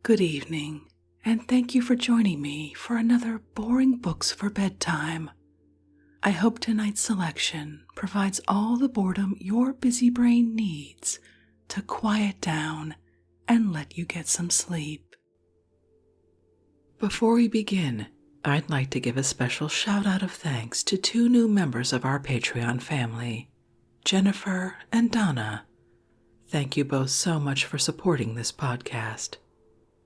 Good evening, and thank you for joining me for another Boring Books for Bedtime. I hope tonight's selection provides all the boredom your busy brain needs to quiet down and let you get some sleep. Before we begin, I'd like to give a special shout out of thanks to two new members of our Patreon family, Jennifer and Donna. Thank you both so much for supporting this podcast.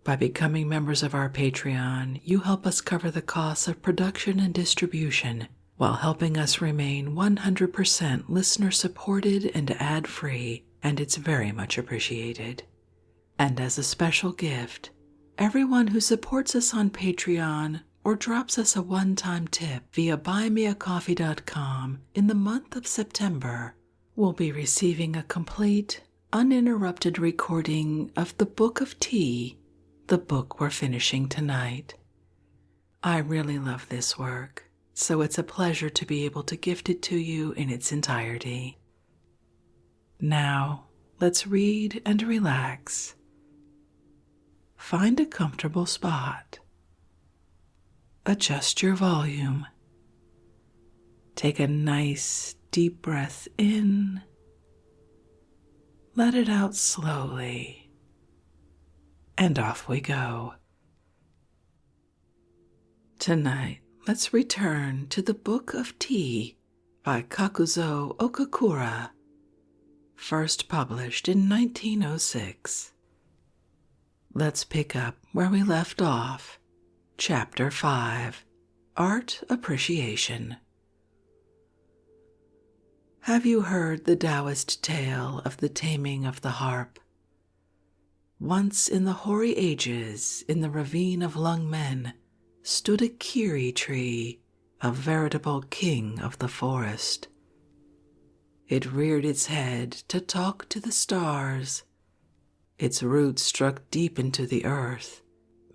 By becoming members of our Patreon, you help us cover the costs of production and distribution while helping us remain 100% listener-supported and ad-free, and it's very much appreciated. And as a special gift, everyone who supports us on Patreon or drops us a one-time tip via buymeacoffee.com in the month of September will be receiving a complete, uninterrupted recording of the Book of Tea, the book we're finishing tonight. I really love this work, so it's a pleasure to be able to gift it to you in its entirety. Now, let's read and relax. Find a comfortable spot. Adjust your volume. Take a nice, deep breath in. Let it out slowly. And off we go. Tonight, let's return to the Book of Tea by Kakuzo Okakura, first published in 1906. Let's pick up where we left off, Chapter 5, Art Appreciation. Have you heard the Taoist tale of the taming of the harp? Once in the hoary ages, in the ravine of Lung Men, stood a kiri tree, a veritable king of the forest. It reared its head to talk to the stars. Its roots struck deep into the earth,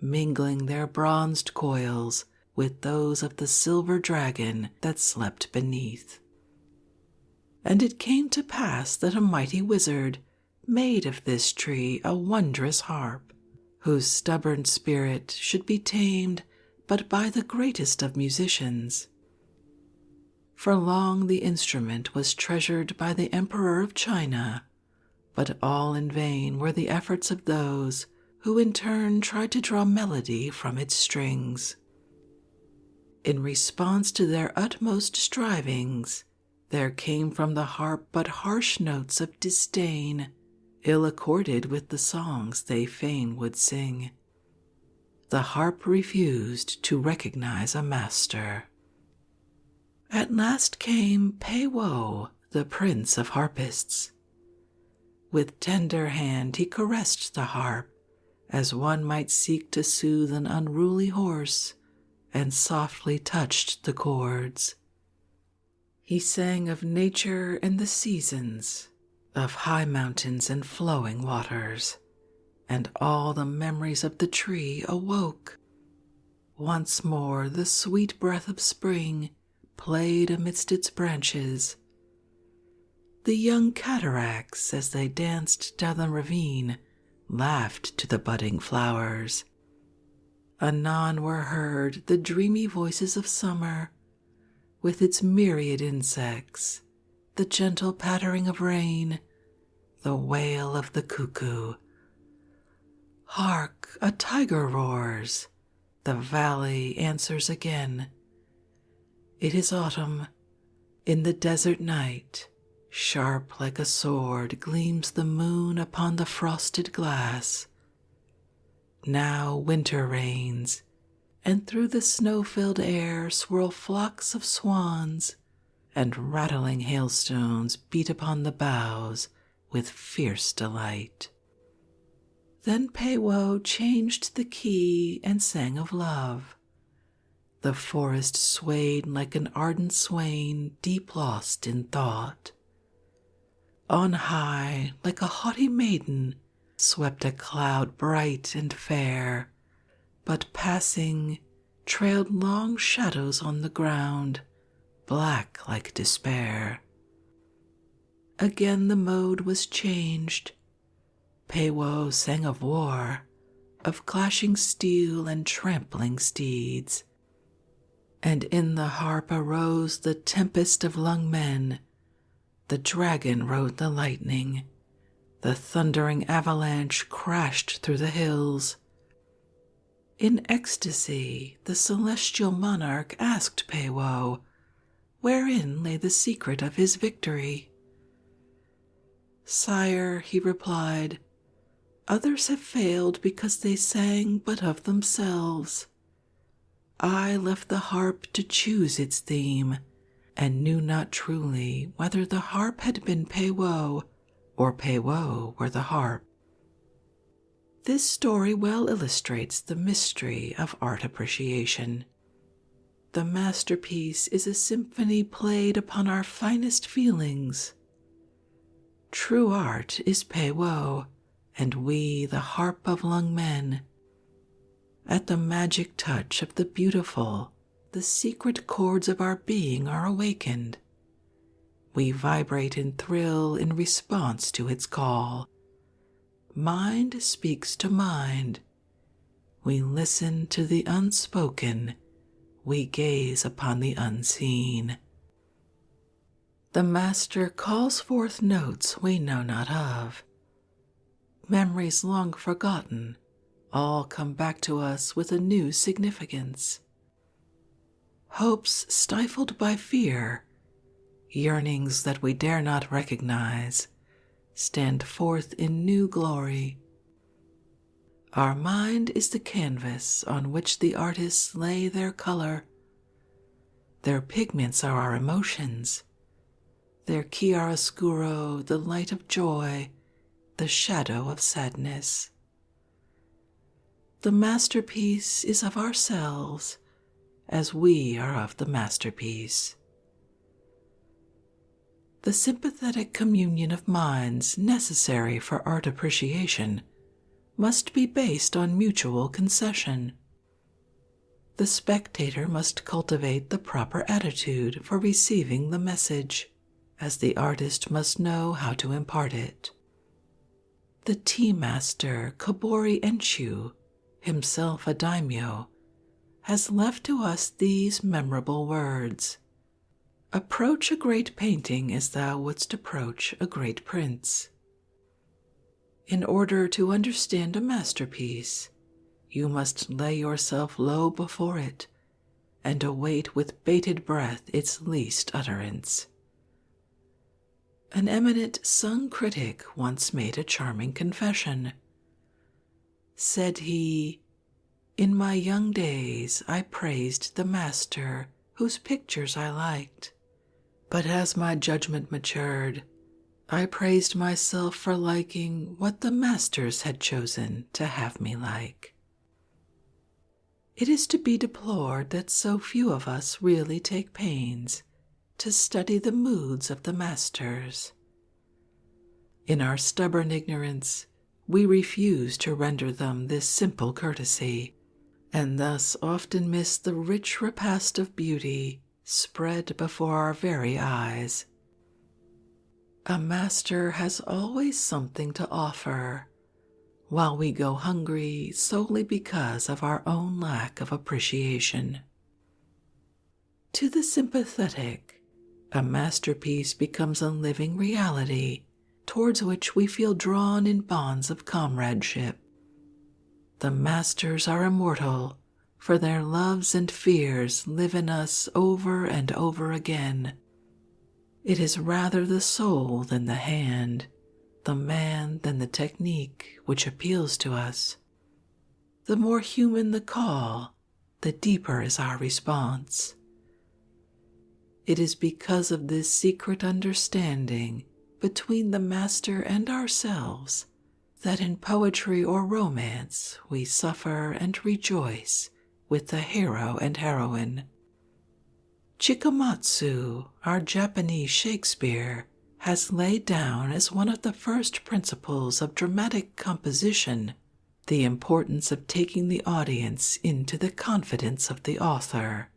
mingling their bronzed coils with those of the silver dragon that slept beneath. And it came to pass that a mighty wizard made of this tree a wondrous harp, whose stubborn spirit should be tamed but by the greatest of musicians. For long the instrument was treasured by the Emperor of China, but all in vain were the efforts of those who in turn tried to draw melody from its strings. In response to their utmost strivings, there came from the harp but harsh notes of disdain, ill-accorded with the songs they fain would sing. The harp refused to recognize a master. At last came Pei Wo, the prince of harpists. With tender hand he caressed the harp, as one might seek to soothe an unruly horse, and softly touched the chords. He sang of nature and the seasons, of high mountains and flowing waters, and all the memories of the tree awoke. Once more the sweet breath of spring played amidst its branches. The young cataracts, as they danced down the ravine, laughed to the budding flowers. Anon were heard the dreamy voices of summer, with its myriad insects, the gentle pattering of rain, the wail of the cuckoo. Hark, a tiger roars, the valley answers again. It is autumn. In the desert night, sharp like a sword gleams the moon upon the frosted glass. Now winter reigns, and through the snow-filled air swirl flocks of swans, and rattling hailstones beat upon the boughs with fierce delight. Then Pei Wo changed the key and sang of love. The forest swayed like an ardent swain deep lost in thought. On high, like a haughty maiden, swept a cloud bright and fair, but passing, trailed long shadows on the ground, black like despair. Again the mode was changed. Pei Wo sang of war, of clashing steel and trampling steeds. And in the harp arose the tempest of lung men. The dragon rode the lightning. The thundering avalanche crashed through the hills. In ecstasy, the celestial monarch asked Peiwo, wherein lay the secret of his victory. "Sire," he replied, "others have failed because they sang but of themselves. I left the harp to choose its theme, and knew not truly whether the harp had been Peiwo, or Peiwo were the harp." This story well illustrates the mystery of art appreciation. The masterpiece is a symphony played upon our finest feelings. True art is Peiwo, and we the harp of lung men. At the magic touch of the beautiful, the secret chords of our being are awakened. We vibrate and thrill in response to its call. Mind speaks to mind. We listen to the unspoken. We gaze upon the unseen. The master calls forth notes we know not of. Memories long forgotten all come back to us with a new significance. Hopes stifled by fear, yearnings that we dare not recognize, stand forth in new glory. Our mind is the canvas on which the artists lay their color. Their pigments are our emotions, their chiaroscuro the light of joy, the shadow of sadness. The masterpiece is of ourselves, as we are of the masterpiece. The sympathetic communion of minds necessary for art appreciation must be based on mutual concession. The spectator must cultivate the proper attitude for receiving the message, as the artist must know how to impart it. The tea master Kobori Enshu, himself a daimyo, has left to us these memorable words: "Approach a great painting as thou wouldst approach a great prince." In order to understand a masterpiece, you must lay yourself low before it and await with bated breath its least utterance. An eminent Sung critic once made a charming confession. Said he, "In my young days I praised the master whose pictures I liked, but as my judgment matured, I praised myself for liking what the masters had chosen to have me like." It is to be deplored that so few of us really take pains to study the moods of the masters. In our stubborn ignorance, we refuse to render them this simple courtesy, and thus often miss the rich repast of beauty spread before our very eyes. A master has always something to offer, while we go hungry solely because of our own lack of appreciation. To the sympathetic, a masterpiece becomes a living reality towards which we feel drawn in bonds of comradeship. The masters are immortal, for their loves and fears live in us over and over again. It is rather the soul than the hand, the man than the technique which appeals to us. The more human the call, the deeper is our response. It is because of this secret understanding between the master and ourselves that in poetry or romance we suffer and rejoice with the hero and heroine. Chikamatsu, our Japanese Shakespeare, has laid down as one of the first principles of dramatic composition the importance of taking the audience into the confidence of the author.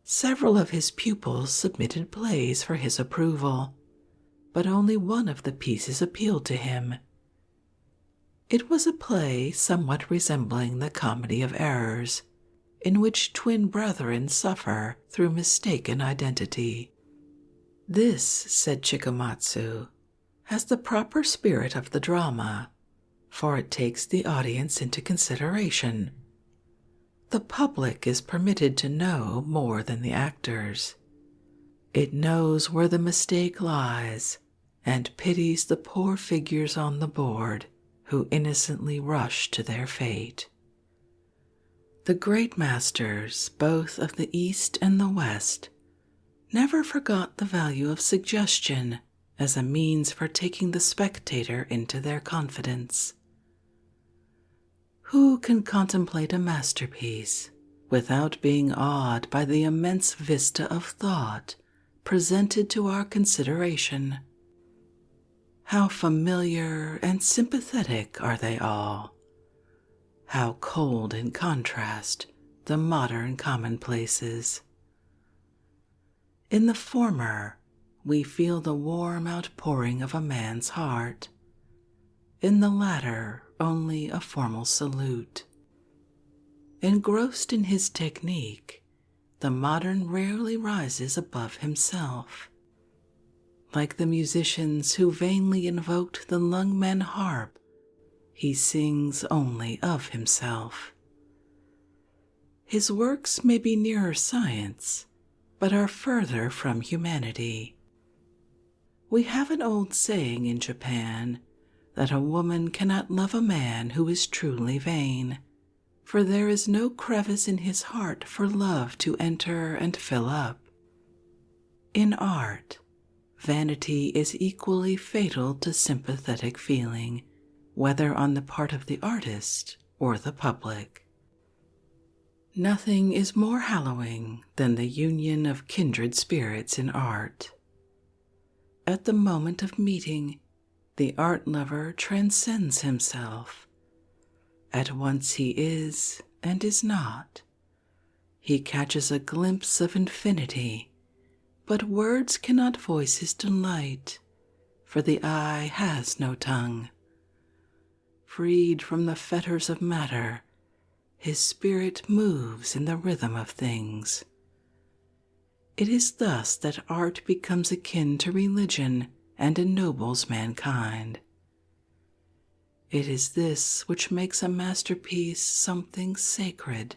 Several of his pupils submitted plays for his approval, but only one of the pieces appealed to him. It was a play somewhat resembling the Comedy of Errors, in which twin brethren suffer through mistaken identity. This, said Chikamatsu, has the proper spirit of the drama, for it takes the audience into consideration. The public is permitted to know more than the actors. It knows where the mistake lies and pities the poor figures on the board who innocently rush to their fate. The great masters, both of the East and the West, never forgot the value of suggestion as a means for taking the spectator into their confidence. Who can contemplate a masterpiece without being awed by the immense vista of thought presented to our consideration? How familiar and sympathetic are they all! How cold in contrast the modern commonplaces! In the former, we feel the warm outpouring of a man's heart. In the latter, only a formal salute. Engrossed in his technique, the modern rarely rises above himself. Like the musicians who vainly invoked the Lungmen harp, he sings only of himself. His works may be nearer science, but are further from humanity. We have an old saying in Japan that a woman cannot love a man who is truly vain, for there is no crevice in his heart for love to enter and fill up. In art, vanity is equally fatal to sympathetic feeling, whether on the part of the artist or the public. Nothing is more hallowing than the union of kindred spirits in art. At the moment of meeting, the art lover transcends himself. At once he is and is not. He catches a glimpse of infinity, but words cannot voice his delight, for the eye has no tongue. Freed from the fetters of matter, his spirit moves in the rhythm of things. It is thus that art becomes akin to religion and ennobles mankind. It is this which makes a masterpiece something sacred.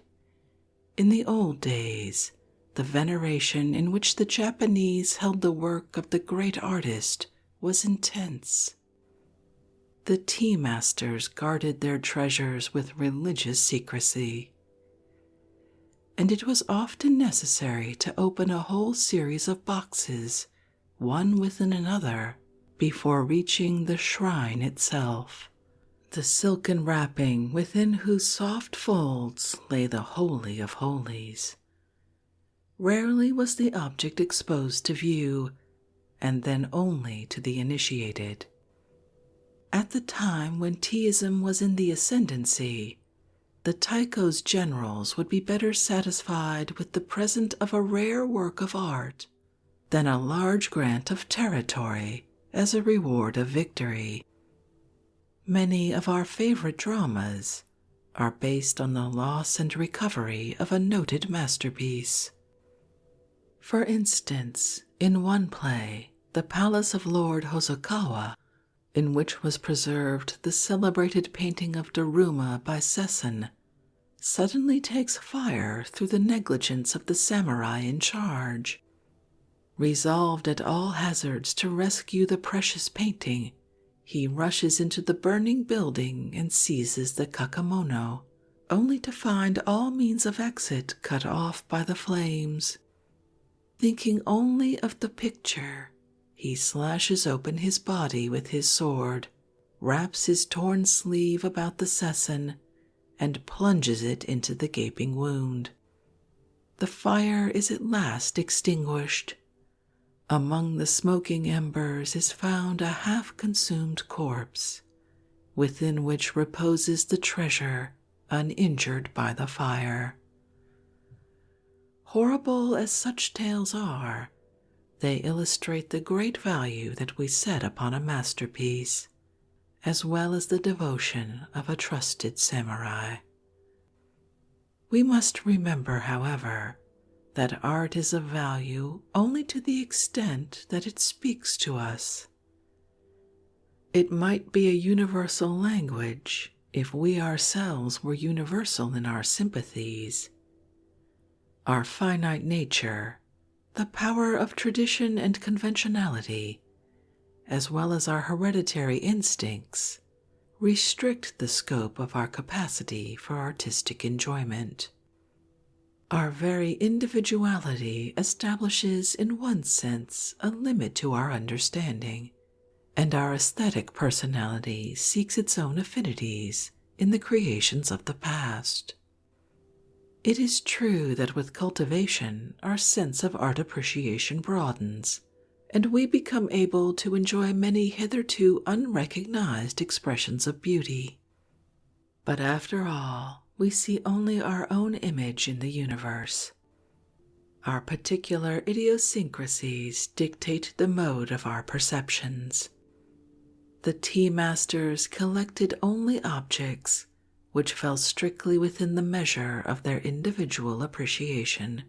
In the old days, the veneration in which the Japanese held the work of the great artist was intense. The tea masters guarded their treasures with religious secrecy, and it was often necessary to open a whole series of boxes, one within another, before reaching the shrine itself, the silken wrapping within whose soft folds lay the Holy of Holies. Rarely was the object exposed to view, and then only to the initiated. At the time when teaism was in the ascendancy, the Taiko's generals would be better satisfied with the present of a rare work of art than a large grant of territory as a reward of victory. Many of our favorite dramas are based on the loss and recovery of a noted masterpiece. For instance, in one play, The Palace of Lord Hosokawa, in which was preserved the celebrated painting of Daruma by Sessen, suddenly takes fire through the negligence of the samurai in charge. Resolved at all hazards to rescue the precious painting, he rushes into the burning building and seizes the kakamono, only to find all means of exit cut off by the flames. Thinking only of the picture, he slashes open his body with his sword, wraps his torn sleeve about the sessen, and plunges it into the gaping wound. The fire is at last extinguished. Among the smoking embers is found a half-consumed corpse, within which reposes the treasure uninjured by the fire. Horrible as such tales are, they illustrate the great value that we set upon a masterpiece, as well as the devotion of a trusted samurai. We must remember, however, that art is of value only to the extent that it speaks to us. It might be a universal language if we ourselves were universal in our sympathies. Our finite nature, the power of tradition and conventionality, as well as our hereditary instincts, restrict the scope of our capacity for artistic enjoyment. Our very individuality establishes in one sense a limit to our understanding, and our aesthetic personality seeks its own affinities in the creations of the past. It is true that with cultivation our sense of art appreciation broadens, and we become able to enjoy many hitherto unrecognized expressions of beauty. But after all, we see only our own image in the universe. Our particular idiosyncrasies dictate the mode of our perceptions. The tea masters collected only objects which fell strictly within the measure of their individual appreciation.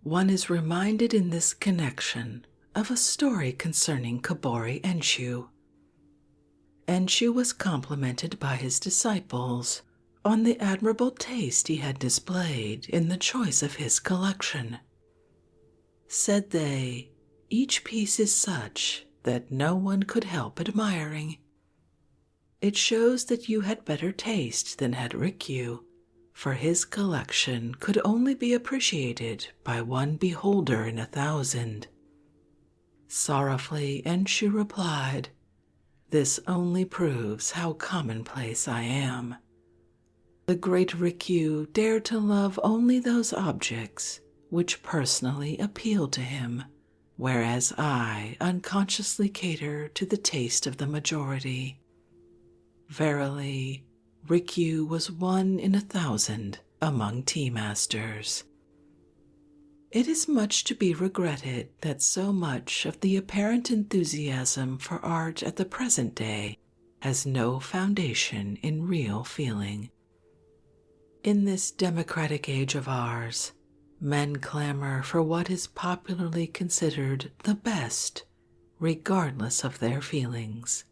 One is reminded in this connection of a story concerning Kobori Enshu. Enshu was complimented by his disciples on the admirable taste he had displayed in the choice of his collection. Said they, "Each piece is such that no one could help admiring. It shows that you had better taste than had Rikyu, for his collection could only be appreciated by one beholder in 1,000. Sorrowfully, Enshu replied, "This only proves how commonplace I am. The great Rikyu dared to love only those objects which personally appeal to him, whereas I unconsciously cater to the taste of the majority. Verily, Rikyu was 1 in 1,000 among tea masters." It is much to be regretted that so much of the apparent enthusiasm for art at the present day has no foundation in real feeling. In this democratic age of ours, men clamor for what is popularly considered the best, regardless of their feelings.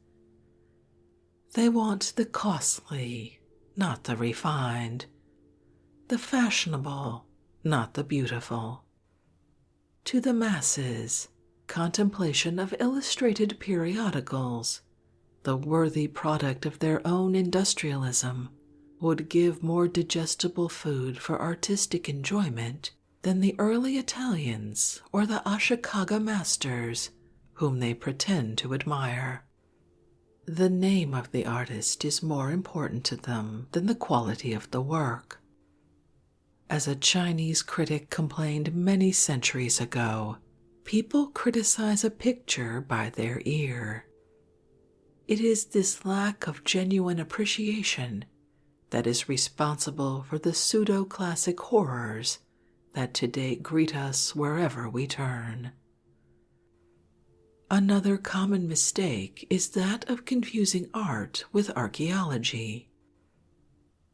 They want the costly, not the refined, the fashionable, not the beautiful. To the masses, contemplation of illustrated periodicals, the worthy product of their own industrialism, would give more digestible food for artistic enjoyment than the early Italians or the Ashikaga masters whom they pretend to admire. The name of the artist is more important to them than the quality of the work. As a Chinese critic complained many centuries ago, people criticize a picture by their ear. It is this lack of genuine appreciation that is responsible for the pseudo-classic horrors that today greet us wherever we turn. Another common mistake is that of confusing art with archaeology.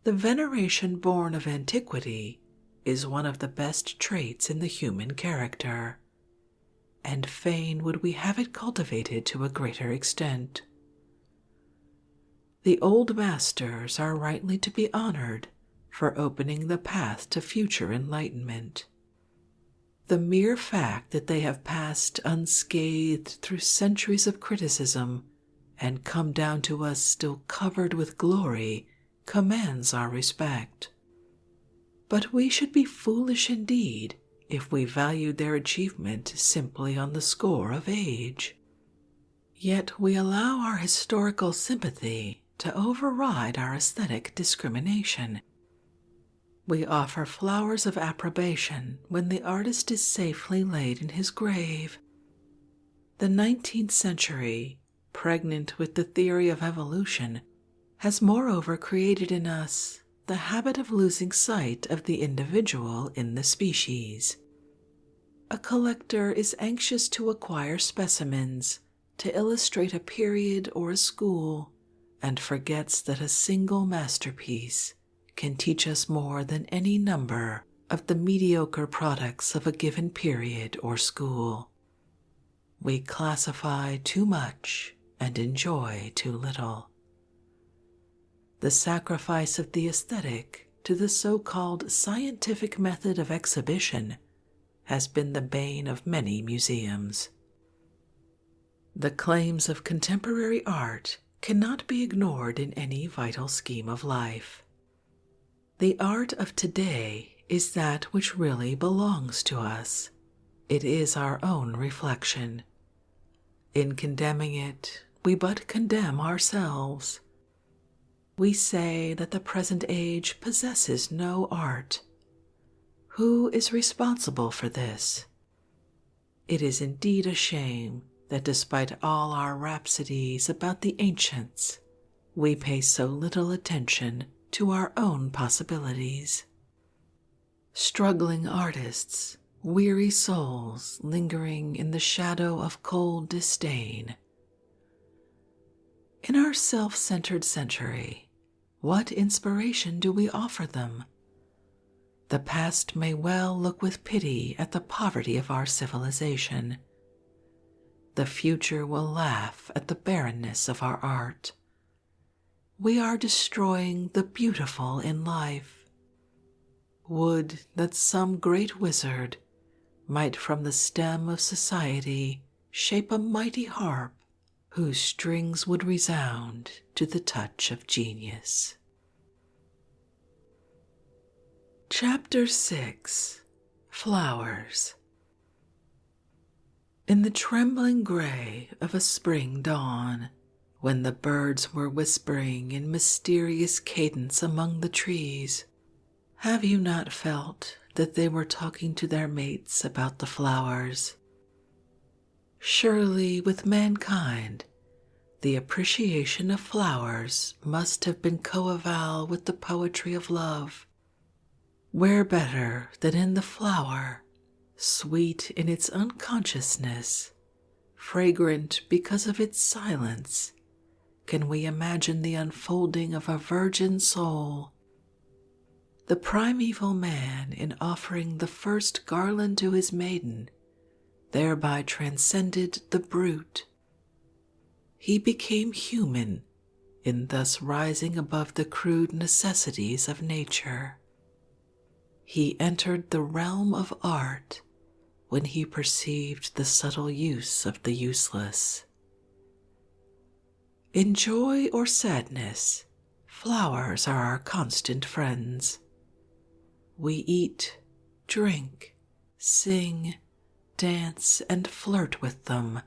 The veneration born of antiquity is one of the best traits in the human character, and fain would we have it cultivated to a greater extent. The old masters are rightly to be honored for opening the path to future enlightenment. The mere fact that they have passed unscathed through centuries of criticism and come down to us still covered with glory commands our respect. But we should be foolish indeed if we valued their achievement simply on the score of age. Yet we allow our historical sympathy to override our aesthetic discrimination. We offer flowers of approbation when the artist is safely laid in his grave. The 19th century, pregnant with the theory of evolution, has moreover created in us the habit of losing sight of the individual in the species. A collector is anxious to acquire specimens to illustrate a period or a school and forgets that a single masterpiece can teach us more than any number of the mediocre products of a given period or school. We classify too much and enjoy too little. The sacrifice of the aesthetic to the so-called scientific method of exhibition has been the bane of many museums. The claims of contemporary art cannot be ignored in any vital scheme of life. The art of today is that which really belongs to us. It is our own reflection. In condemning it, we but condemn ourselves. We say that the present age possesses no art. Who is responsible for this? It is indeed a shame that despite all our rhapsodies about the ancients, we pay so little attention to our own possibilities. Struggling artists, weary souls lingering in the shadow of cold disdain. In our self-centered century, what inspiration do we offer them? The past may well look with pity at the poverty of our civilization. The future will laugh at the barrenness of our art. We are destroying the beautiful in life. Would that some great wizard might from the stem of society shape a mighty harp whose strings would resound to the touch of genius. Chapter 6. Flowers. In the trembling gray of a spring dawn, when the birds were whispering in mysterious cadence among the trees, have you not felt that they were talking to their mates about the flowers? Surely with mankind, the appreciation of flowers must have been coeval with the poetry of love. Where better than in the flower, sweet in its unconsciousness, fragrant because of its silence, can we imagine the unfolding of a virgin soul? The primeval man, in offering the first garland to his maiden, thereby transcended the brute. He became human in thus rising above the crude necessities of nature. He entered the realm of art when he perceived the subtle use of the useless. In joy or sadness, flowers are our constant friends. We eat, drink, sing, dance, and flirt with them.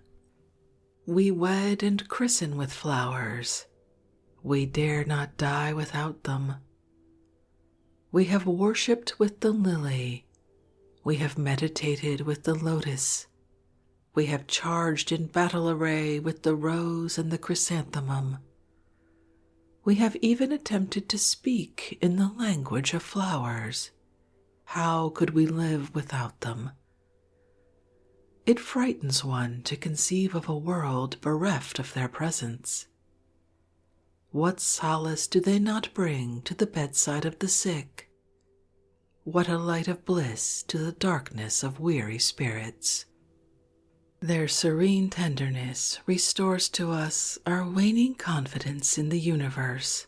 We wed and christen with flowers. We dare not die without them. We have worshipped with the lily. We have meditated with the lotus. We have charged in battle array with the rose and the chrysanthemum. We have even attempted to speak in the language of flowers. How could we live without them? It frightens one to conceive of a world bereft of their presence. What solace do they not bring to the bedside of the sick? What a light of bliss to the darkness of weary spirits. Their serene tenderness restores to us our waning confidence in the universe,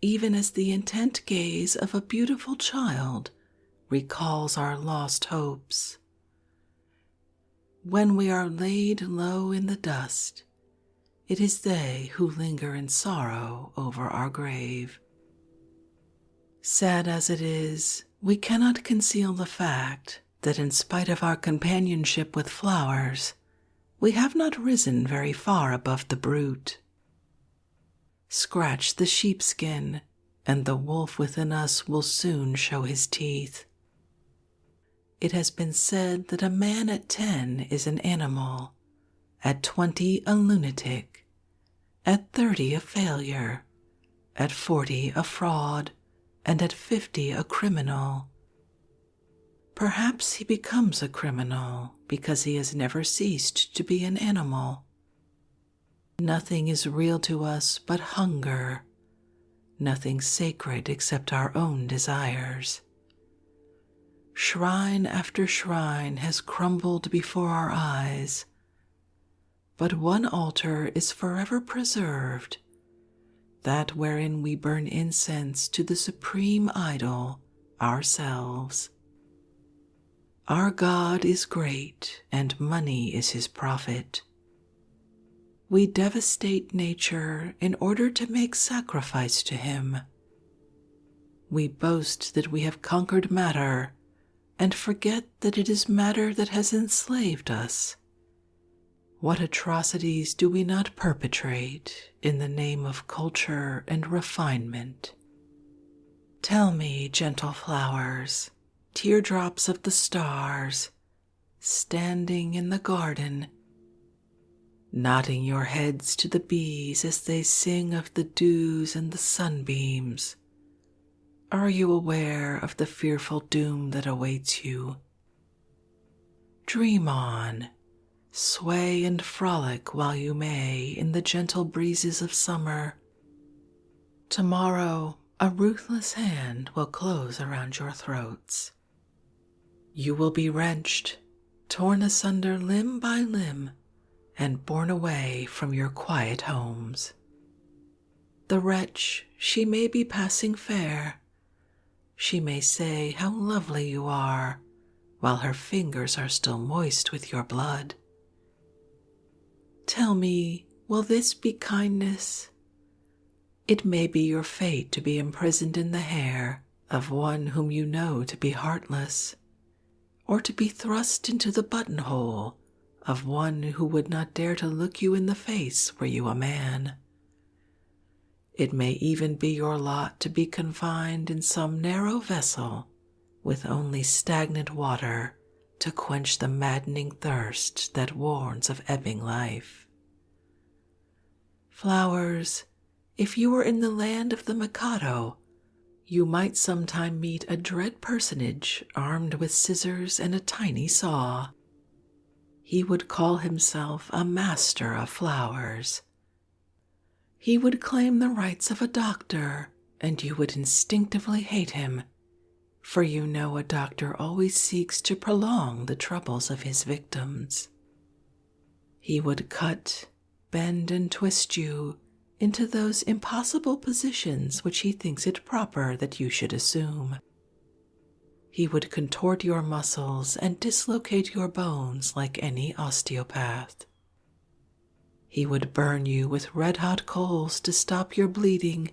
even as the intent gaze of a beautiful child recalls our lost hopes. When we are laid low in the dust, it is they who linger in sorrow over our grave. Sad as it is, we cannot conceal the fact that in spite of our companionship with flowers, we have not risen very far above the brute. Scratch the sheepskin, and the wolf within us will soon show his teeth. It has been said that a man at 10 is an animal, at 20 a lunatic, at 30 a failure, at 40 a fraud, and at 50 a criminal. Perhaps he becomes a criminal because he has never ceased to be an animal. Nothing is real to us but hunger, nothing sacred except our own desires. Shrine after shrine has crumbled before our eyes, but one altar is forever preserved, that wherein we burn incense to the supreme idol, ourselves. Our God is great, and money is his profit. We devastate nature in order to make sacrifice to him. We boast that we have conquered matter, and forget that it is matter that has enslaved us. What atrocities do we not perpetrate in the name of culture and refinement? Tell me, gentle flowers, teardrops of the stars, standing in the garden, nodding your heads to the bees as they sing of the dews and the sunbeams, are you aware of the fearful doom that awaits you? Dream on, sway and frolic while you may in the gentle breezes of summer. Tomorrow, a ruthless hand will close around your throats. You will be wrenched, torn asunder limb by limb, and borne away from your quiet homes. The wretch, she may be passing fair. She may say how lovely you are, while her fingers are still moist with your blood. Tell me, will this be kindness? It may be your fate to be imprisoned in the hair of one whom you know to be heartless, or to be thrust into the buttonhole of one who would not dare to look you in the face were you a man. It may even be your lot to be confined in some narrow vessel with only stagnant water to quench the maddening thirst that warns of ebbing life. Flowers, if you were in the land of the Mikado, you might sometime meet a dread personage armed with scissors and a tiny saw. He would call himself a master of flowers. He would claim the rights of a doctor, and you would instinctively hate him, for you know a doctor always seeks to prolong the troubles of his victims. He would cut, bend, and twist you into those impossible positions which he thinks it proper that you should assume. He would contort your muscles and dislocate your bones like any osteopath. He would burn you with red-hot coals to stop your bleeding,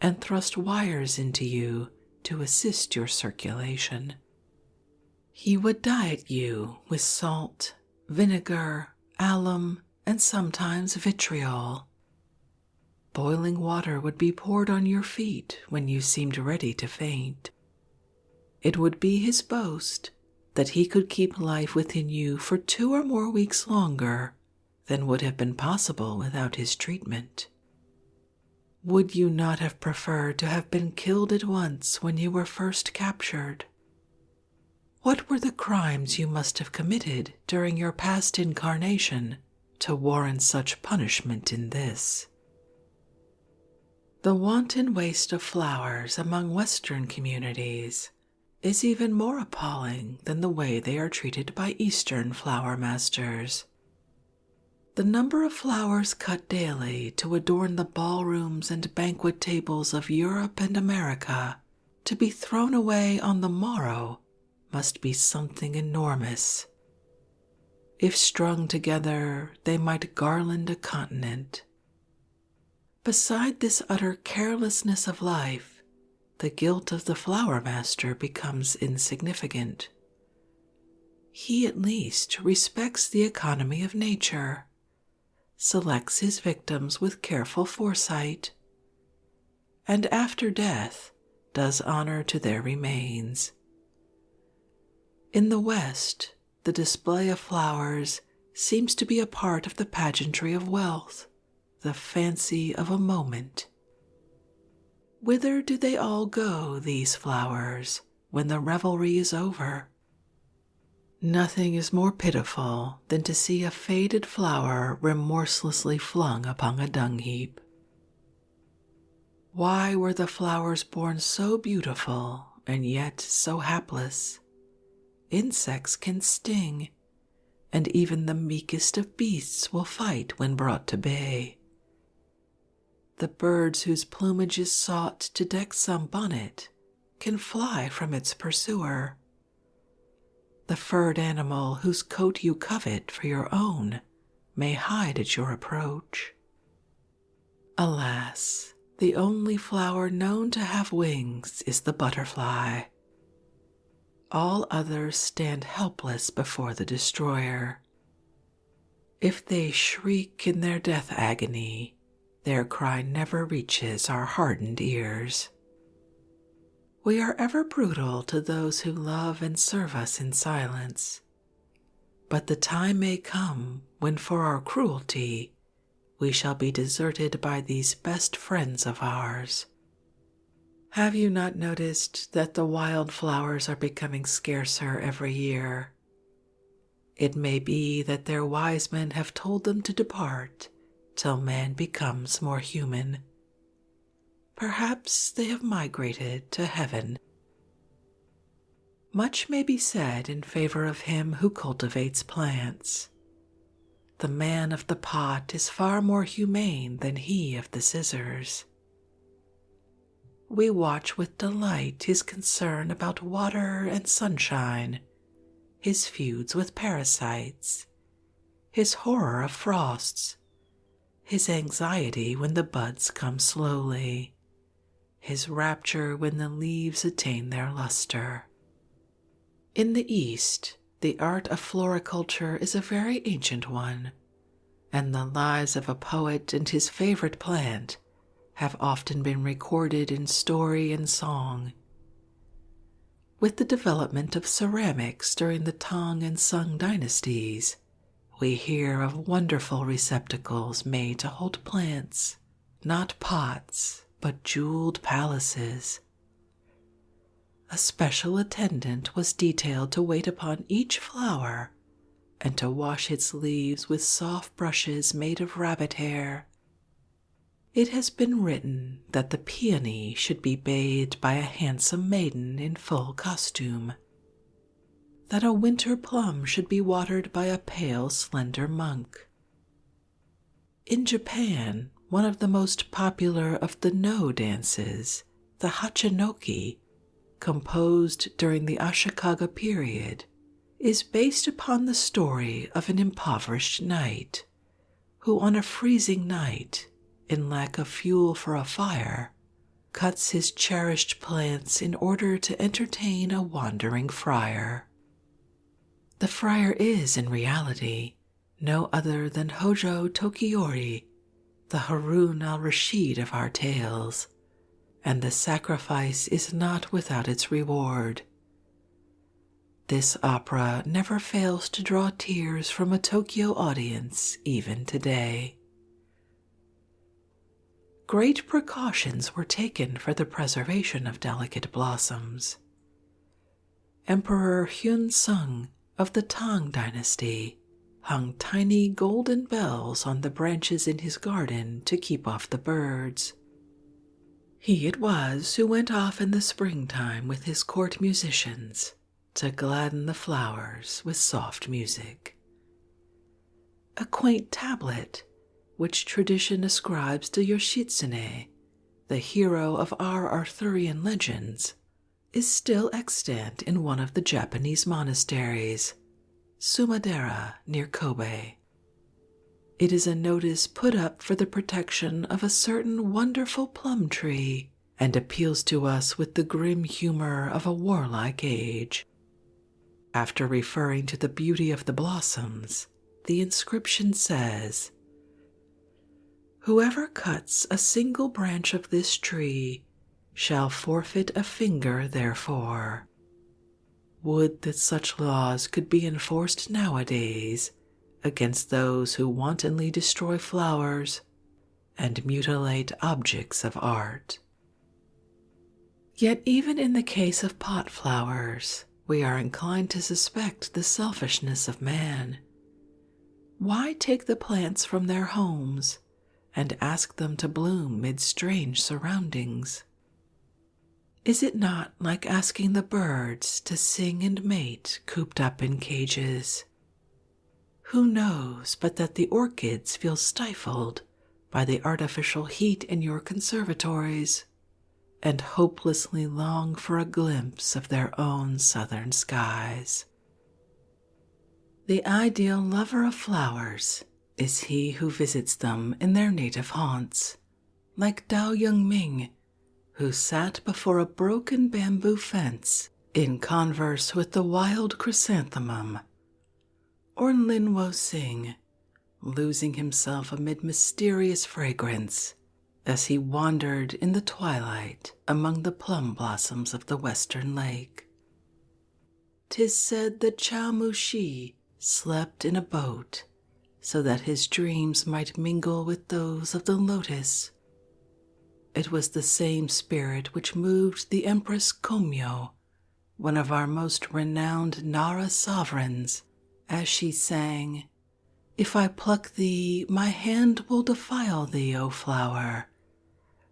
and thrust wires into you to assist your circulation. He would diet you with salt, vinegar, alum, and sometimes vitriol. Boiling water would be poured on your feet when you seemed ready to faint. It would be his boast that he could keep life within you for 2 or more weeks longer than would have been possible without his treatment. Would you not have preferred to have been killed at once when you were first captured? What were the crimes you must have committed during your past incarnation to warrant such punishment in this? The wanton waste of flowers among Western communities is even more appalling than the way they are treated by Eastern flower masters. The number of flowers cut daily to adorn the ballrooms and banquet tables of Europe and America to be thrown away on the morrow must be something enormous. If strung together, they might garland a continent. Beside this utter carelessness of life, the guilt of the flower master becomes insignificant. He at least respects the economy of nature, selects his victims with careful foresight, and after death does honor to their remains. In the West, the display of flowers seems to be a part of the pageantry of wealth, the fancy of a moment. Whither do they all go, these flowers, when the revelry is over? Nothing is more pitiful than to see a faded flower remorselessly flung upon a dung heap. Why were the flowers born so beautiful and yet so hapless? Insects can sting, and even the meekest of beasts will fight when brought to bay. The birds whose plumage is sought to deck some bonnet can fly from its pursuer. The furred animal whose coat you covet for your own may hide at your approach. Alas, the only flower known to have wings is the butterfly. All others stand helpless before the destroyer. If they shriek in their death agony, their cry never reaches our hardened ears. We are ever brutal to those who love and serve us in silence, but the time may come when for our cruelty we shall be deserted by these best friends of ours. Have you not noticed that the wild flowers are becoming scarcer every year? It may be that their wise men have told them to depart till man becomes more human. Perhaps they have migrated to heaven. Much may be said in favor of him who cultivates plants. The man of the pot is far more humane than he of the scissors. We watch with delight his concern about water and sunshine, his feuds with parasites, his horror of frosts, his anxiety when the buds come slowly, his rapture when the leaves attain their luster. In the East, the art of floriculture is a very ancient one, and the lives of a poet and his favorite plant have often been recorded in story and song. With the development of ceramics during the Tang and Sung dynasties, we hear of wonderful receptacles made to hold plants, not pots, but jeweled palaces. A special attendant was detailed to wait upon each flower and to wash its leaves with soft brushes made of rabbit hair. It has been written that the peony should be bathed by a handsome maiden in full costume, that a winter plum should be watered by a pale, slender monk. In Japan, one of the most popular of the no dances, the hachinoki, composed during the Ashikaga period, is based upon the story of an impoverished knight who on a freezing night, in lack of fuel for a fire, cuts his cherished plants in order to entertain a wandering friar. The friar is, in reality, no other than Hojo Tokiyori, the Harun al-Rashid of our tales, and the sacrifice is not without its reward. This opera never fails to draw tears from a Tokyo audience even today. Great precautions were taken for the preservation of delicate blossoms. Emperor Hyun-sung of the Tang dynasty hung tiny golden bells on the branches in his garden to keep off the birds. He it was who went off in the springtime with his court musicians to gladden the flowers with soft music. A quaint tablet, which tradition ascribes to Yoshitsune, the hero of our Arthurian legends, is still extant in one of the Japanese monasteries, Sumadera near Kobe. It is a notice put up for the protection of a certain wonderful plum tree and appeals to us with the grim humor of a warlike age. After referring to the beauty of the blossoms, the inscription says, "Whoever cuts a single branch of this tree shall forfeit a finger therefor." Would that such laws could be enforced nowadays against those who wantonly destroy flowers and mutilate objects of art. Yet even in the case of pot flowers, we are inclined to suspect the selfishness of man. Why take the plants from their homes and ask them to bloom mid strange surroundings? Is it not like asking the birds to sing and mate cooped up in cages? Who knows but that the orchids feel stifled by the artificial heat in your conservatories, and hopelessly long for a glimpse of their own southern skies? The ideal lover of flowers is he who visits them in their native haunts, like Dao Young-ming, who sat before a broken bamboo fence in converse with the wild chrysanthemum, or Lin Wo-sing, losing himself amid mysterious fragrance as he wandered in the twilight among the plum blossoms of the western lake. 'Tis said that Chao Mu-shi slept in a boat so that his dreams might mingle with those of the lotus. It was the same spirit which moved the Empress Komyo, one of our most renowned Nara sovereigns, as she sang, "If I pluck thee, my hand will defile thee, O flower.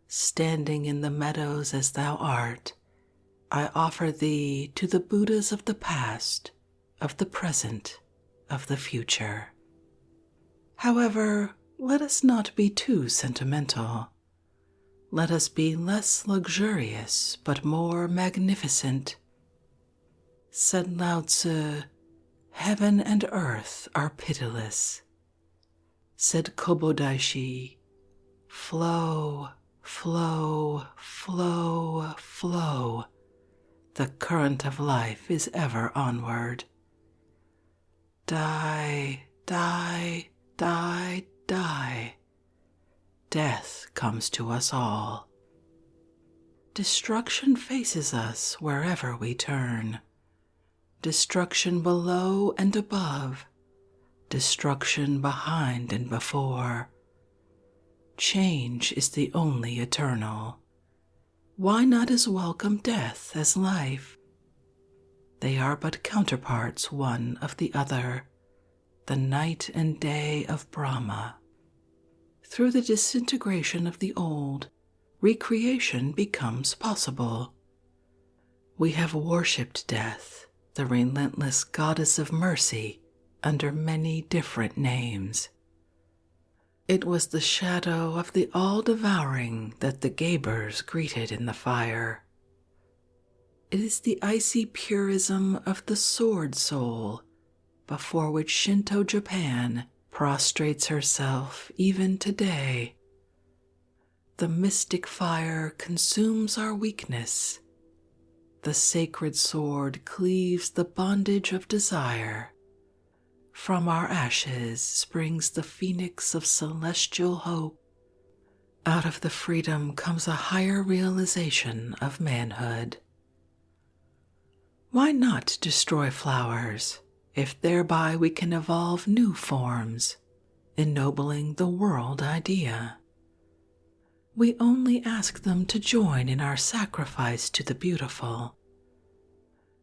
Standing in the meadows as thou art, I offer thee to the Buddhas of the past, of the present, of the future." However, let us not be too sentimental. Let us be less luxurious but more magnificent. Said Lao Tzu, "Heaven and earth are pitiless." Said Kobodaishi, "Flow, flow, flow, flow. The current of life is ever onward. Die, die, die, die. Death comes to us all. Destruction faces us wherever we turn. Destruction below and above. Destruction behind and before. Change is the only eternal. Why not as welcome death as life? They are but counterparts one of the other, the night and day of Brahma. Through the disintegration of the old, recreation becomes possible. We have worshipped death, the relentless goddess of mercy, under many different names. It was the shadow of the all-devouring that the Gabers greeted in the fire. It is the icy purism of the sword soul, before which Shinto Japan prostrates herself even today. The mystic fire consumes our weakness. The sacred sword cleaves the bondage of desire. From our ashes springs the phoenix of celestial hope. Out of the freedom comes a higher realization of manhood. Why not destroy flowers, if thereby we can evolve new forms, ennobling the world idea? We only ask them to join in our sacrifice to the beautiful.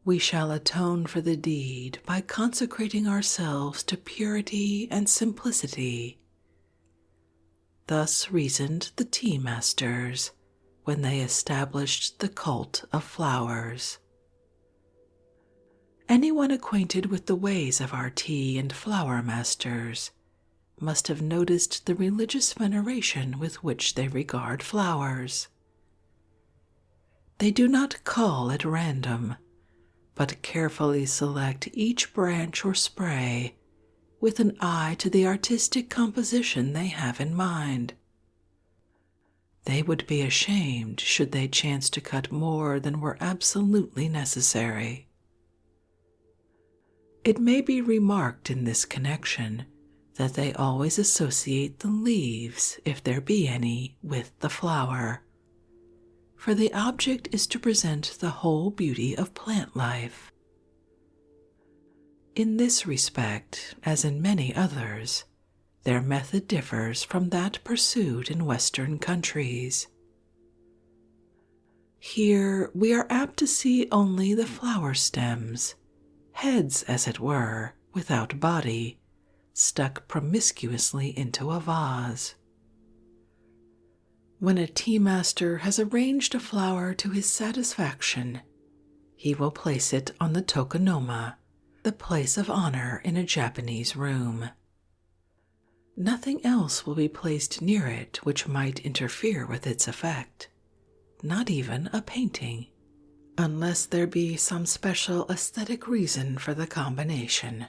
We shall atone for the deed by consecrating ourselves to purity and simplicity. Thus reasoned the tea masters when they established the cult of flowers. Anyone acquainted with the ways of our tea and flower masters must have noticed the religious veneration with which they regard flowers. They do not cull at random, but carefully select each branch or spray with an eye to the artistic composition they have in mind. They would be ashamed should they chance to cut more than were absolutely necessary. It may be remarked in this connection that they always associate the leaves, if there be any, with the flower, for the object is to present the whole beauty of plant life. In this respect, as in many others, their method differs from that pursued in Western countries. Here we are apt to see only the flower stems, heads as it were, without body, stuck promiscuously into a vase. When a tea master has arranged a flower to his satisfaction, he will place it on the tokonoma, the place of honor in a Japanese room. Nothing else will be placed near it which might interfere with its effect, not even a painting, unless there be some special aesthetic reason for the combination.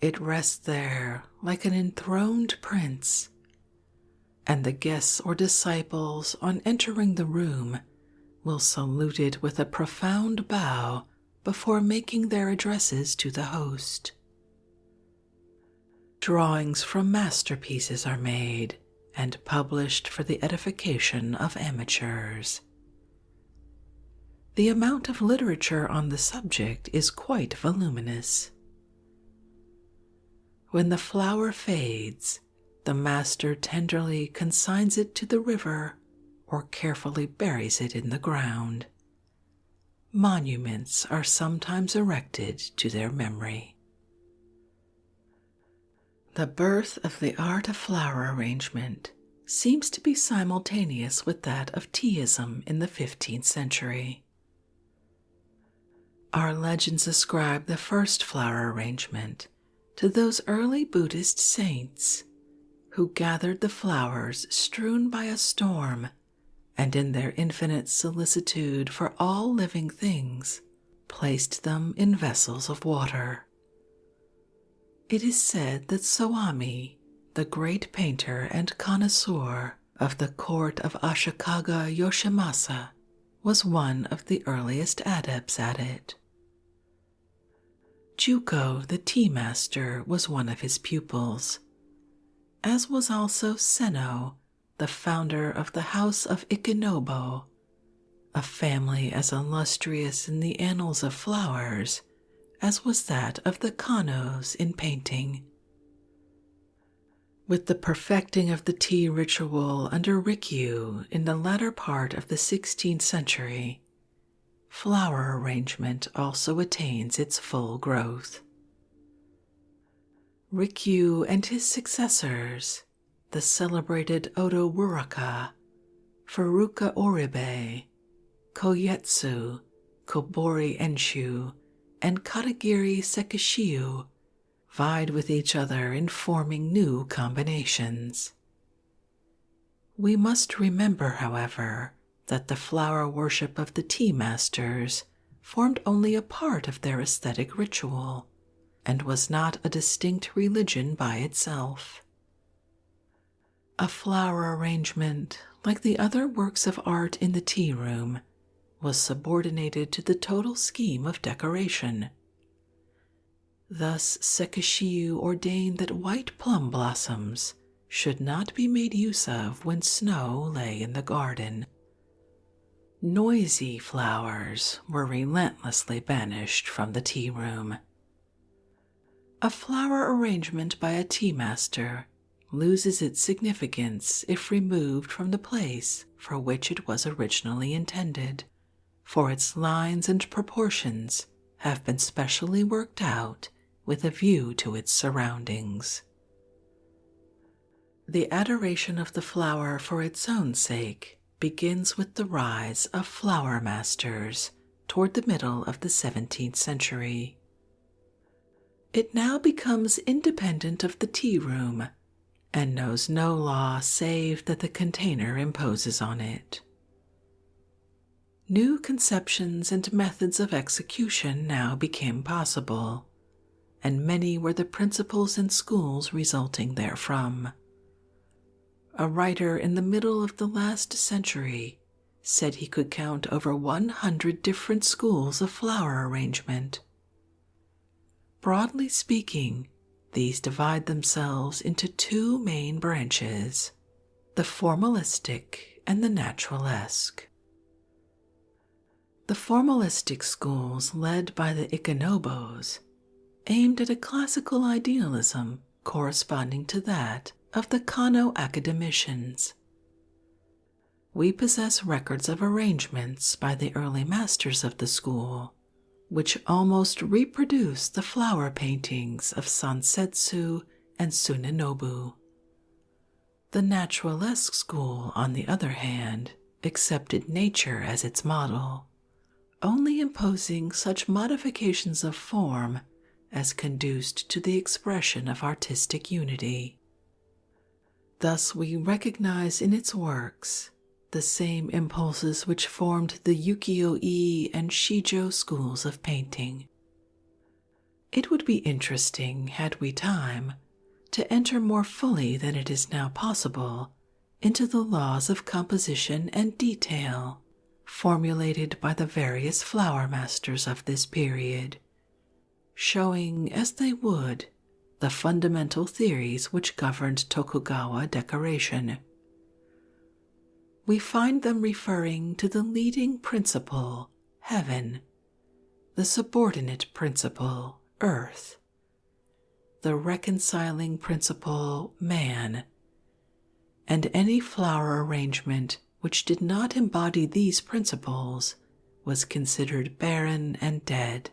It rests there like an enthroned prince, and the guests or disciples on entering the room will salute it with a profound bow before making their addresses to the host. Drawings from masterpieces are made and published for the edification of amateurs. The amount of literature on the subject is quite voluminous. When the flower fades, the master tenderly consigns it to the river or carefully buries it in the ground. Monuments are sometimes erected to their memory. The birth of the art of flower arrangement seems to be simultaneous with that of teaism in the 15th century. Our legends ascribe the first flower arrangement to those early Buddhist saints who gathered the flowers strewn by a storm and in their infinite solicitude for all living things placed them in vessels of water. It is said that Soami, the great painter and connoisseur of the court of Ashikaga Yoshimasa, was one of the earliest adepts at it. Juko, the tea master, was one of his pupils, as was also Senno, the founder of the house of Ikenobo, a family as illustrious in the annals of flowers as was that of the Kanos in painting. With the perfecting of the tea ritual under Rikyu in the latter part of the 16th century, flower arrangement also attains its full growth. Rikyu and his successors, the celebrated Odo Wuraka, Furuka Oribe, Koyetsu, Kobori Enshu, and Katagiri Sekishiu, vied with each other in forming new combinations. We must remember, however, that the flower worship of the tea masters formed only a part of their aesthetic ritual, and was not a distinct religion by itself. A flower arrangement, like the other works of art in the tea room, was subordinated to the total scheme of decoration. Thus Sekishiu ordained that white plum blossoms should not be made use of when snow lay in the garden. Noisy flowers were relentlessly banished from the tea room. A flower arrangement by a tea master loses its significance if removed from the place for which it was originally intended, for its lines and proportions have been specially worked out with a view to its surroundings. The adoration of the flower for its own sake begins with the rise of flower masters toward the middle of the 17th century. It now becomes independent of the tea room and knows no law save that the container imposes on it. New conceptions and methods of execution now became possible, and many were the principles and schools resulting therefrom. A writer in the middle of the last century said he could count over 100 different schools of flower arrangement. Broadly speaking, these divide themselves into two main branches, the formalistic and the naturalistic. The formalistic schools, led by the Ikonobos, aimed at a classical idealism corresponding to that of the Kano academicians. we possess records of arrangements by the early masters of the school, which almost reproduce the flower paintings of Sansetsu and Tsunenobu. The naturalistic school, on the other hand, accepted nature as its model, only imposing such modifications of form as conduced to the expression of artistic unity. Thus we recognize in its works the same impulses which formed the ukiyo-e and shijo schools of painting. It would be interesting, had we time, to enter more fully than it is now possible into the laws of composition and detail formulated by the various flower masters of this period, showing, as they would, the fundamental theories which governed Tokugawa decoration. We find them referring to the leading principle, heaven, the subordinate principle, earth, the reconciling principle, man, and any flower arrangement which did not embody these principles was considered barren and dead.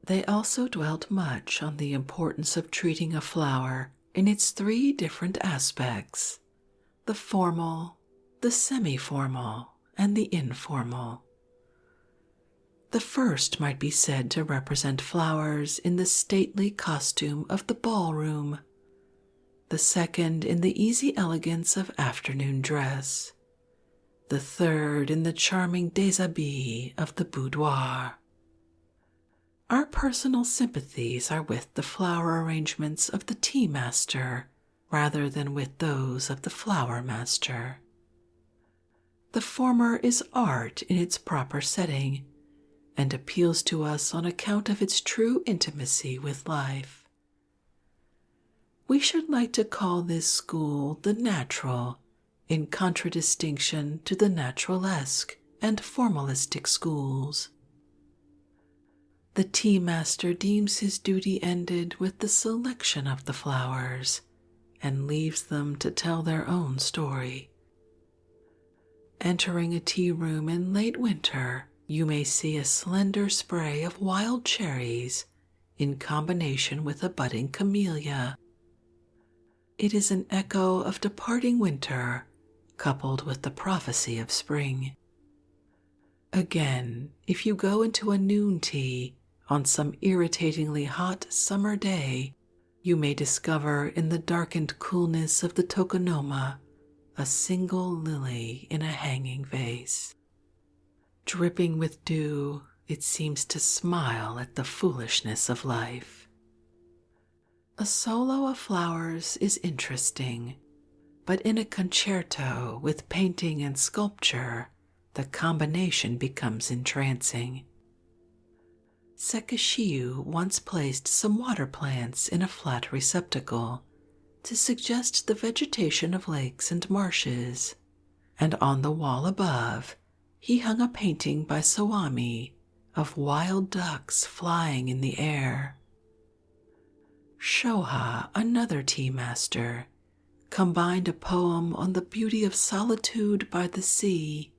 They also dwelt much on the importance of treating a flower in its three different aspects: the formal, the semi-formal, and the informal. The first might be said to represent flowers in the stately costume of the ballroom, the second in the easy elegance of afternoon dress, the third in the charming déshabille of the boudoir. Our personal sympathies are with the flower arrangements of the tea master rather than with those of the flower master. The former is art in its proper setting, and appeals to us on account of its true intimacy with life. We should like to call this school the natural, in contradistinction to the naturalistic and formalistic schools. The tea master deems his duty ended with the selection of the flowers, and leaves them to tell their own story. Entering a tea room in late winter, you may see a slender spray of wild cherries in combination with a budding camellia. It is an echo of departing winter, coupled with the prophecy of spring. Again, if you go into a noon tea on some irritatingly hot summer day, you may discover in the darkened coolness of the tokonoma a single lily in a hanging vase. Dripping with dew, it seems to smile at the foolishness of life. A solo of flowers is interesting, but in a concerto with painting and sculpture, the combination becomes entrancing. Sekishiu once placed some water plants in a flat receptacle to suggest the vegetation of lakes and marshes, and on the wall above he hung a painting by Sawami of wild ducks flying in the air. Shoha, another tea master, combined a poem on the beauty of solitude by the sea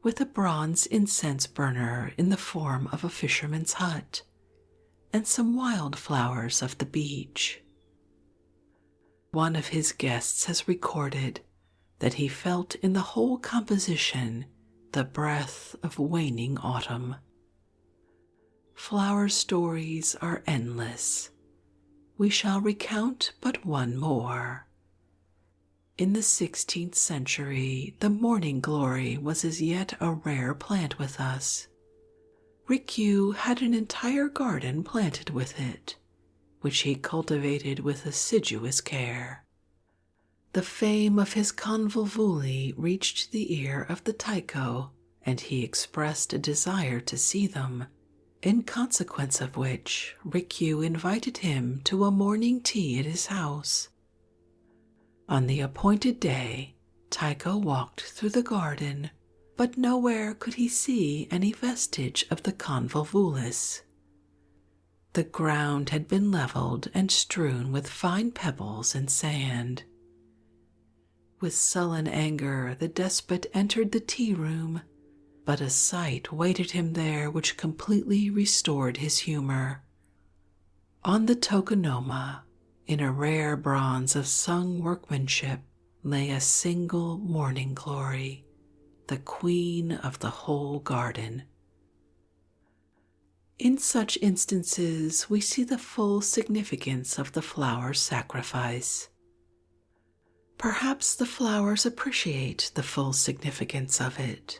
with a bronze incense burner in the form of a fisherman's hut, and some wild flowers of the beach. One of his guests has recorded that he felt in the whole composition the breath of waning autumn. Flower stories are endless. We shall recount but one more. In the 16th century, the morning glory was as yet a rare plant with us. Rikyu had an entire garden planted with it, which he cultivated with assiduous care. The fame of his convolvuli reached the ear of the Taiko, and he expressed a desire to see them, in consequence of which Rikyu invited him to a morning tea at his house. On the appointed day, Taiko walked through the garden, but nowhere could he see any vestige of the convolvulus. The ground had been leveled and strewn with fine pebbles and sand. With sullen anger the despot entered the tea-room, but a sight waited him there which completely restored his humor. On the tokonoma, in a rare bronze of Sung workmanship, lay a single morning glory, the queen of the whole garden. In such instances, we see the full significance of the flower's sacrifice. Perhaps the flowers appreciate the full significance of it.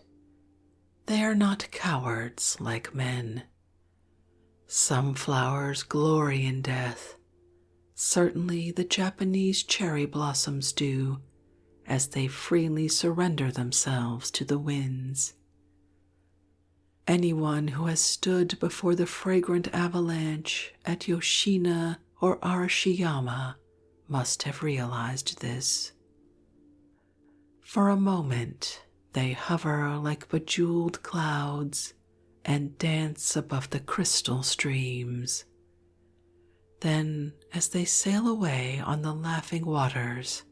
They are not cowards like men. Some flowers glory in death. Certainly the Japanese cherry blossoms do, as they freely surrender themselves to the winds. Anyone who has stood before the fragrant avalanche at Yoshino or Arashiyama must have realized this. For a moment, they hover like bejeweled clouds and dance above the crystal streams. Then, as they sail away on the laughing waters,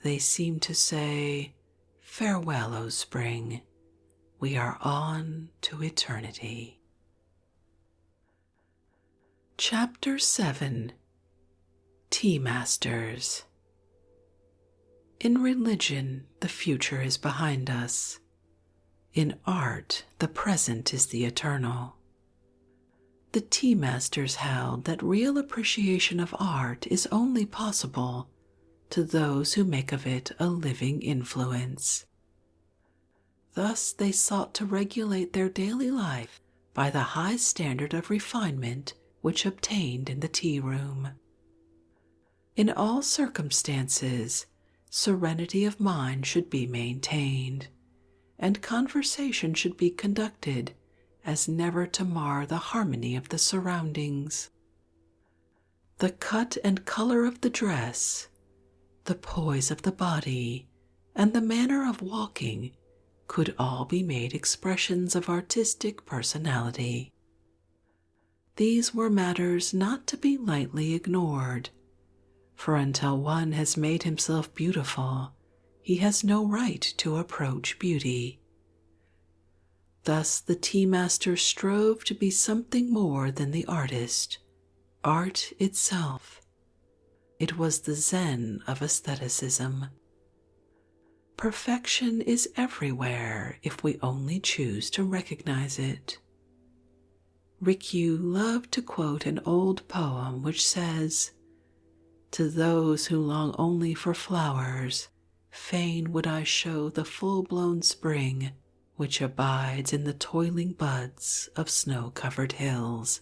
they seem to say, "Farewell, O spring, we are on to eternity." Chapter 7. Tea Masters. In religion, the future is behind us. In art, the present is the eternal. The tea masters held that real appreciation of art is only possible to those who make of it a living influence. Thus they sought to regulate their daily life by the high standard of refinement which obtained in the tea-room. In all circumstances, serenity of mind should be maintained, and conversation should be conducted as never to mar the harmony of the surroundings. The cut and color of the dress, the poise of the body, and the manner of walking could all be made expressions of artistic personality. These were matters not to be lightly ignored, for until one has made himself beautiful, he has no right to approach beauty. Thus the tea master strove to be something more than the artist, art itself. It was the Zen of aestheticism. Perfection is everywhere if we only choose to recognize it. Rikyu loved to quote an old poem which says, "To those who long only for flowers, fain would I show the full-blown spring which abides in the toiling buds of snow-covered hills."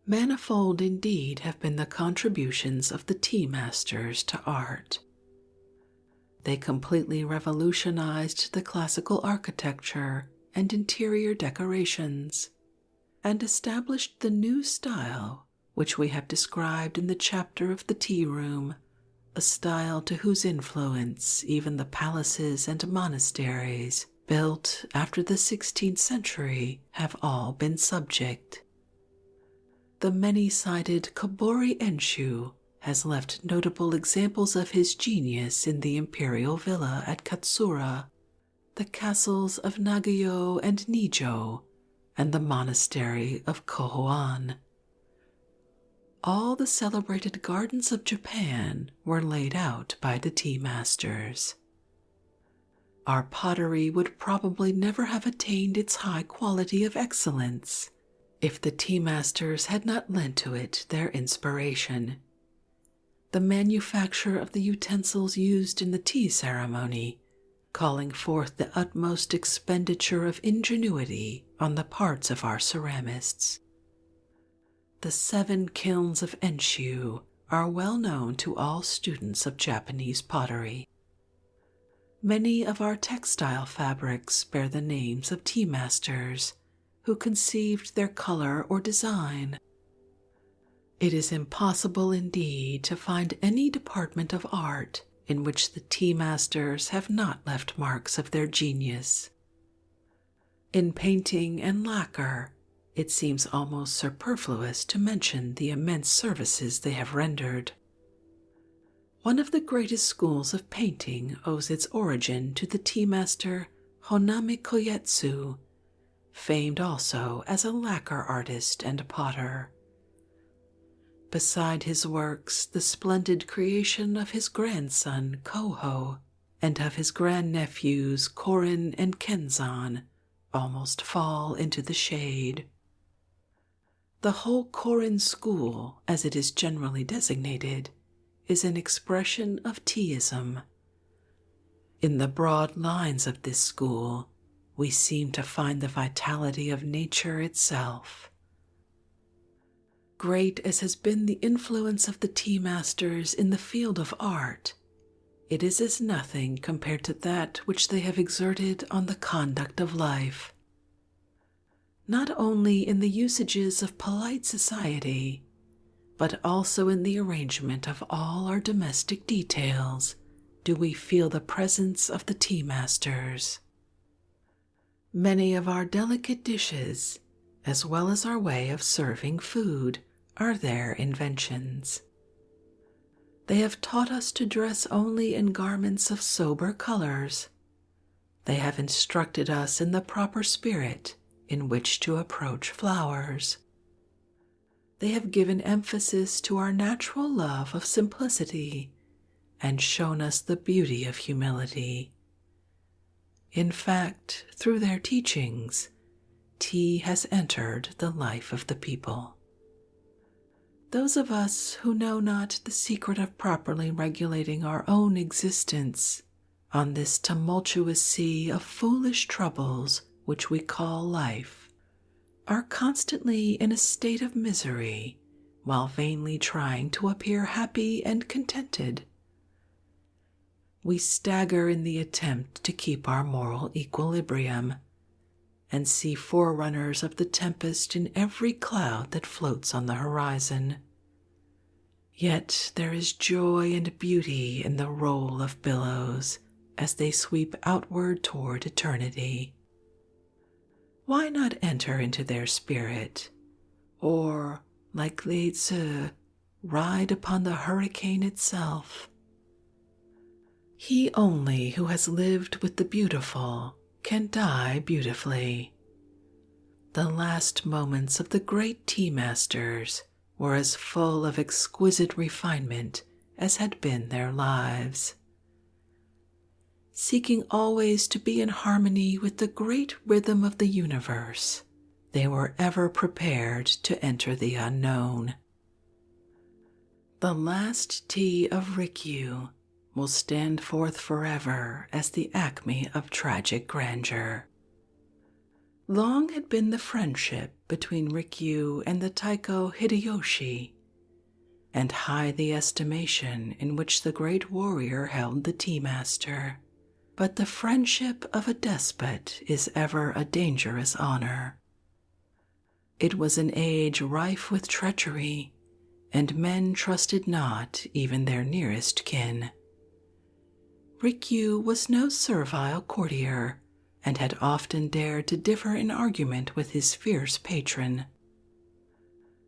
Manifold indeed have been the contributions of the tea masters to art. They completely revolutionized the classical architecture and interior decorations, and established the new style which we have described in the chapter of the tea-room, a style to whose influence even the palaces and monasteries built after the 16th century have all been subject. The many-sided Kobori Enshu has left notable examples of his genius in the imperial villa at Katsura, the castles of Nagayo and Nijo, and the monastery of Kohoan. All the celebrated gardens of Japan were laid out by the tea masters. Our pottery would probably never have attained its high quality of excellence if the tea masters had not lent to it their inspiration. The manufacture of the utensils used in the tea ceremony, calling forth the utmost expenditure of ingenuity on the parts of our ceramists. The 7 kilns of Enshu are well known to all students of Japanese pottery. Many of our textile fabrics bear the names of tea masters who conceived their color or design. It is impossible indeed to find any department of art in which the tea masters have not left marks of their genius. In painting and lacquer, it seems almost superfluous to mention the immense services they have rendered. One of the greatest schools of painting owes its origin to the tea master Honami Koyetsu, famed also as a lacquer artist and potter. Beside his works, the splendid creation of his grandson Koho and of his grandnephews Korin and Kenzan almost fall into the shade. The whole Korin school, as it is generally designated, is an expression of teaism. In the broad lines of this school, we seem to find the vitality of nature itself. Great as has been the influence of the tea masters in the field of art, it is as nothing compared to that which they have exerted on the conduct of life. Not only in the usages of polite society, but also in the arrangement of all our domestic details, do we feel the presence of the tea masters. Many of our delicate dishes, as well as our way of serving food, are their inventions. They have taught us to dress only in garments of sober colors. They have instructed us in the proper spirit in which to approach flowers. They have given emphasis to our natural love of simplicity and shown us the beauty of humility. In fact, through their teachings, tea has entered the life of the people. Those of us who know not the secret of properly regulating our own existence on this tumultuous sea of foolish troubles which we call life, are constantly in a state of misery while vainly trying to appear happy and contented. We stagger in the attempt to keep our moral equilibrium, and see forerunners of the tempest in every cloud that floats on the horizon. Yet there is joy and beauty in the roll of billows as they sweep outward toward eternity. Why not enter into their spirit, or, like Lao-tzu, ride upon the hurricane itself? He only who has lived with the beautiful can die beautifully. The last moments of the great tea masters were as full of exquisite refinement as had been their lives. Seeking always to be in harmony with the great rhythm of the universe, they were ever prepared to enter the unknown. The last tea of Rikyu will stand forth forever as the acme of tragic grandeur. Long had been the friendship between Rikyu and the Taiko Hideyoshi, and high the estimation in which the great warrior held the tea master. But the friendship of a despot is ever a dangerous honor. It was an age rife with treachery, and men trusted not even their nearest kin. Rikyu was no servile courtier, and had often dared to differ in argument with his fierce patron.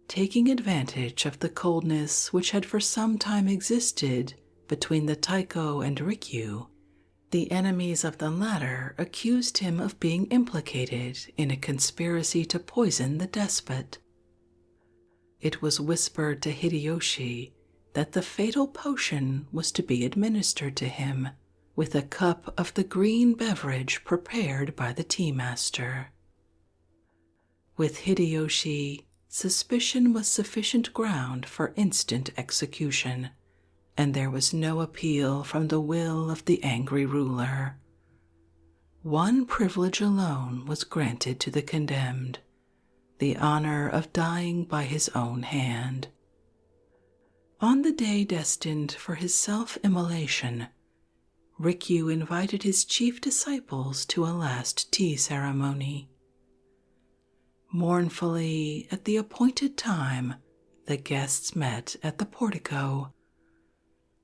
Taking advantage of the coldness which had for some time existed between the Taiko and Rikyu, the enemies of the latter accused him of being implicated in a conspiracy to poison the despot. It was whispered to Hideyoshi that the fatal potion was to be administered to him with a cup of the green beverage prepared by the tea master. With Hideyoshi, suspicion was sufficient ground for instant execution, and there was no appeal from the will of the angry ruler. One privilege alone was granted to the condemned, the honor of dying by his own hand. On the day destined for his self-immolation, Rikyu invited his chief disciples to a last tea ceremony. Mournfully, at the appointed time, the guests met at the portico.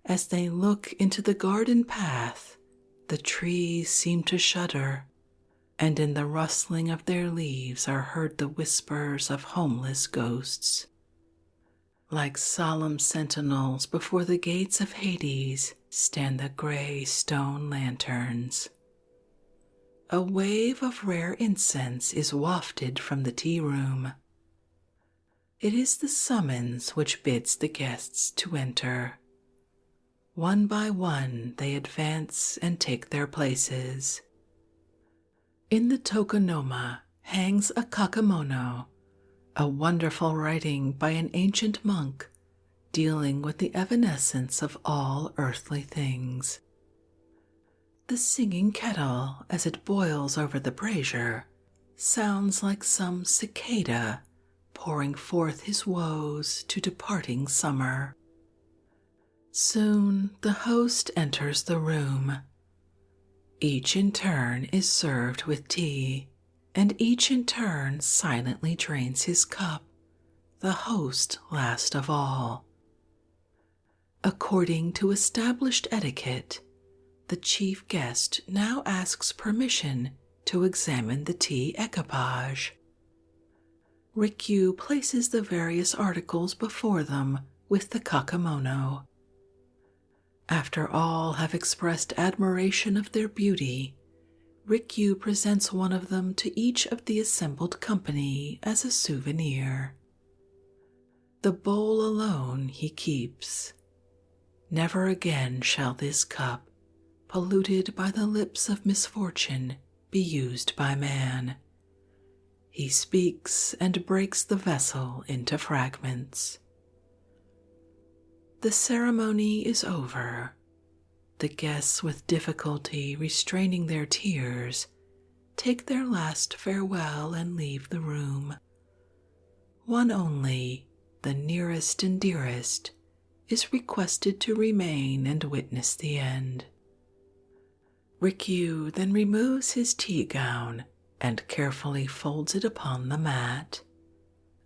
As they look into the garden path, the trees seem to shudder, and in the rustling of their leaves are heard the whispers of homeless ghosts. Like solemn sentinels before the gates of Hades stand the gray stone lanterns. A wave of rare incense is wafted from the tea room. It is the summons which bids the guests to enter. One by one they advance and take their places. In the tokonoma hangs a kakemono, a wonderful writing by an ancient monk dealing with the evanescence of all earthly things. The singing kettle, as it boils over the brazier, sounds like some cicada pouring forth his woes to departing summer. Soon the host enters the room. Each in turn is served with tea, and each in turn silently drains his cup, the host last of all. According to established etiquette, the chief guest now asks permission to examine the tea equipage. Rikyu places the various articles before them with the kakemono. After all have expressed admiration of their beauty, Rikyu presents one of them to each of the assembled company as a souvenir. The bowl alone he keeps. Never again shall this cup, polluted by the lips of misfortune, be used by man. He speaks and breaks the vessel into fragments. The ceremony is over. The guests, with difficulty restraining their tears, take their last farewell and leave the room. One only, the nearest and dearest, is requested to remain and witness the end. Rikyu then removes his tea gown and carefully folds it upon the mat,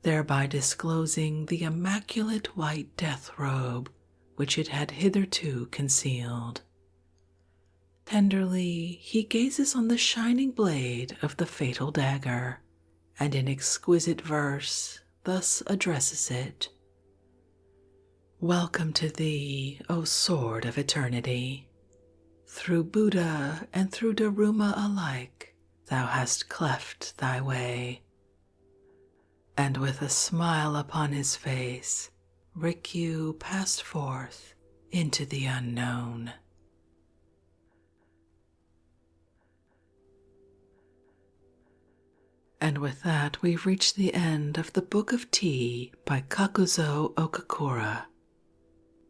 thereby disclosing the immaculate white death robe which it had hitherto concealed. Tenderly he gazes on the shining blade of the fatal dagger, and in exquisite verse thus addresses it: "Welcome to thee, O sword of eternity! Through Buddha and through Daruma alike thou hast cleft thy way." And with a smile upon his face, Rikyu passed forth into the unknown. And with that, we've reached the end of the Book of Tea by Kakuzo Okakura,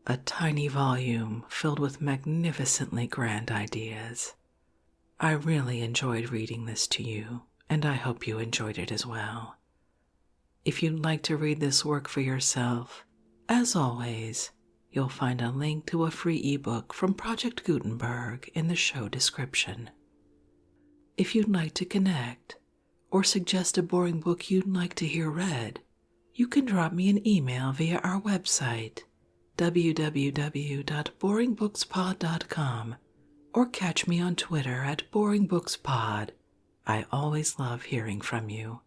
a tiny volume filled with magnificently grand ideas. I really enjoyed reading this to you, and I hope you enjoyed it as well. If you'd like to read this work for yourself, as always, you'll find a link to a free ebook from Project Gutenberg in the show description. If you'd like to connect, or suggest a boring book you'd like to hear read, you can drop me an email via our website, www.boringbookspod.com, or catch me on Twitter at boringbookspod. I always love hearing from you.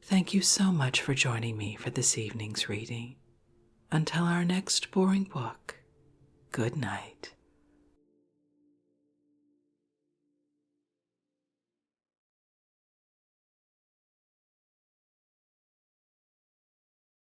Thank you so much for joining me for this evening's reading. Until our next boring book, good night.